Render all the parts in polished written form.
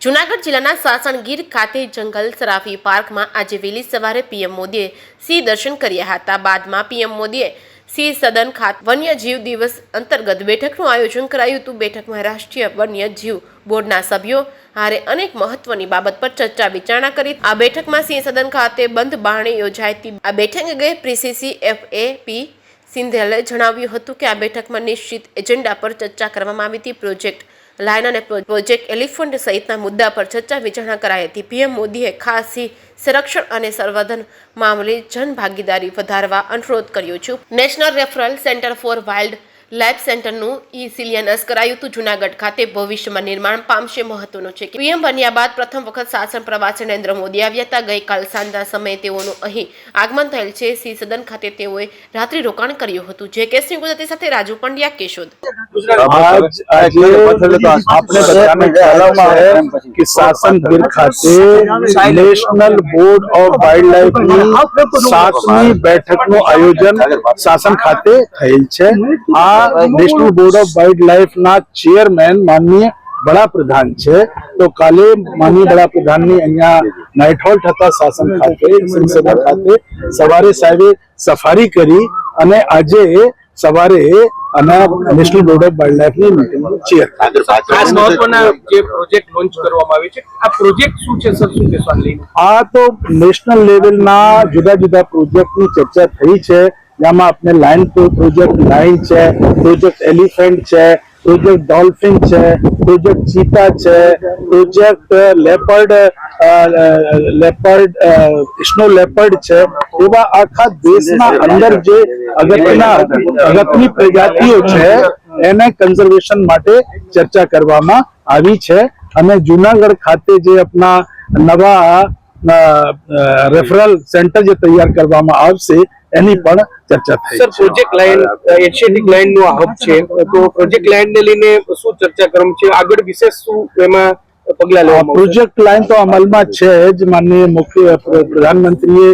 જૂનાગઢ જિલ્લાના સાસણગીર ખાતે જંગલ સરાફી પાર્કમાં આજે વહેલી સવારે પીએમ મોદીએ સિંહ દર્શન કર્યા હતા। બાદમાં પીએમ મોદીએ સિંહ સદન ખાતે વન્યજીવ દિવસ અંતર્ગત બેઠકનું આયોજન કરાયું હતું। બેઠકમાં રાષ્ટ્રીય વન્યજીવ બોર્ડના સભ્યો હારે અનેક મહત્વની બાબત પર ચર્ચા વિચારણા કરી। આ બેઠકમાં સિંહ સદન ખાતે બંધ બારણે યોજાઈ હતી। આ બેઠક અંગે પ્રીસીસી FAP સિંધેલે જણાવ્યું હતું કે આ બેઠકમાં નિશ્ચિત એજન્ડા પર ચર્ચા કરવામાં આવી હતી। પ્રોજેક્ટ લાયન અને પ્રોજેક્ટ એલિફન્ટ સહિતના મુદ્દા પર ચર્ચા વિચારણા કરાઈ હતી। પીએમ મોદીએ ખાસ સિંહ સંરક્ષણ અને સંવર્ધન મામલે જનભાગીદારી વધારવા અનુરોધ કર્યો છે। National referral centre for wild life સેન્ટરનું શિલાન્યાસ કરાયું હતું। જૂનાગઢ ખાતે ભવિષ્યમાં નિર્માણ પામશે। મહત્વનું છે કે પીએમ બન્યા બાદ પ્રથમ વખત શાસન પ્રવાસે નરેન્દ્ર મોદી આવ્યા હતા। ગઈકાલ સાંજના સમયે તેઓનું અહીં આગમન થયેલ છે। સિંહ સદન ખાતે તેઓએ રાત્રિ રોકાણ કર્યું હતું। જે કેસની ગુજરાતી સાથે રાજુ પંડ્યા, કેશોદ। आपने बताने जा है कि सासनगीर खाते national board of wild life की 7મી બેઠકનું આયોજન શાસન ખાતે થયેલ છે। આ national board of wild life ના ચેરમેન માનનીય વડાપ્રધાન છે। તો કાલે માનનીય વડાપ્રધાનની અહીંયા નાઇટ હોલ્ટ હતા શાસન ખાતે સંસદ ખાતે સવારે સાહેબે સફારી કરી અને આજે સવારે અને નેશનલ બોર્ડ ઓફ વાઇલ્ડ લાઇફની મીટિંગ ચેર ખાસ મહત્વના જે પ્રોજેક્ટ લોન્ચ કરવામાં આવે છે આ પ્રોજેક્ટ શું છે સર, શું કહેશો લઈને? આ તો નેશનલ લેવલના જુદા જુદા પ્રોજેક્ટની ચર્ચા થઈ છે। જેમાં આપણે લાયન પ્રોજેક્ટ લાયન છે, પ્રોજેક્ટ એલિફન્ટ છે, પ્રોજેક્ટ ડોલ્ફિન છે, પ્રોજેક્ટ ચીતા છે, પ્રોજેક્ટ લેપર્ડ સ્નો લેપર્ડ છે। એવા આખા દેશના અંદર જે અગત્યની પ્રજાતિઓ છે એને કન્ઝર્વેશન માટે ચર્ચા કરવામાં આવી છે। અને જૂનાગઢ ખાતે જે આપણા નવા રેફરલ સેન્ટર જે તૈયાર કરવામાં આવશે એની પણ ચર્ચા થઈ। Sir, project lion Asiatic lion નો હબ છે, તો પ્રોજેક્ટ લાયન ને લઈને શું ચર્ચા કરવામાં છે, આગળ વિશેષ શું એમાં પગલા લેવામાં? પ્રોજેક્ટ લાયન તો અમલમાં છે જ। માનનીય મુખ્ય પ્રધાનમંત્રીએ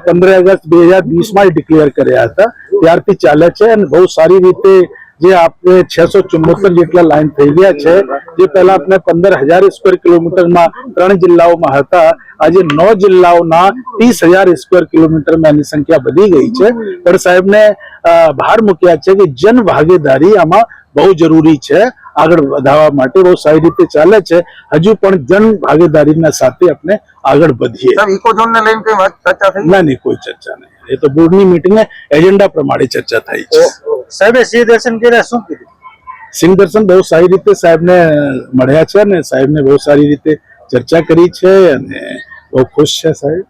15 ઓગસ્ટ 2020 માં ડિક્લેર કર્યા હતા, ત્યારથી ચાલે છે અને બહુ સારી રીતે જે આપણે 674 જેટલા લાઈન થઈ ગયા છે। જે પહેલા આપણે 15,000 સ્ક્વેર કિલોમીટરમાં 3 જિલ્લાઓમાં હતા, આજે 9 જિલ્લાઓના 30,000 સ્ક્વેર કિલોમીટરમાં એની સંખ્યા વધી ગઈ છે। પણ સાહેબને ભાર મૂક્યા છે કે જન ભાગીદારી આમાં બહુ જરૂરી છે। આગળ વધારવા માટે બહુ સારી રીતે ચાલે છે। હજુ પણ જન ભાગીદારીના સાથે આપણે આગળ વધીએ। ઇકોઝોન ને લઈને કઈ વાત ચર્ચા થઈ? નહીં, કોઈ ચર્ચા નહીં। એ તો બોર્ડની મીટિંગને એજન્ડા પ્રમાણે ચર્ચા થઈ છે। સાહેબે સિંહ દર્શન કર્યા, શું કીધું? સિંહ દર્શન બહુ સારી રીતે સાહેબને મળ્યા છે અને સાહેબને બહુ સારી રીતે ચર્ચા કરી છે અને બહુ ખુશ છે સાહેબ।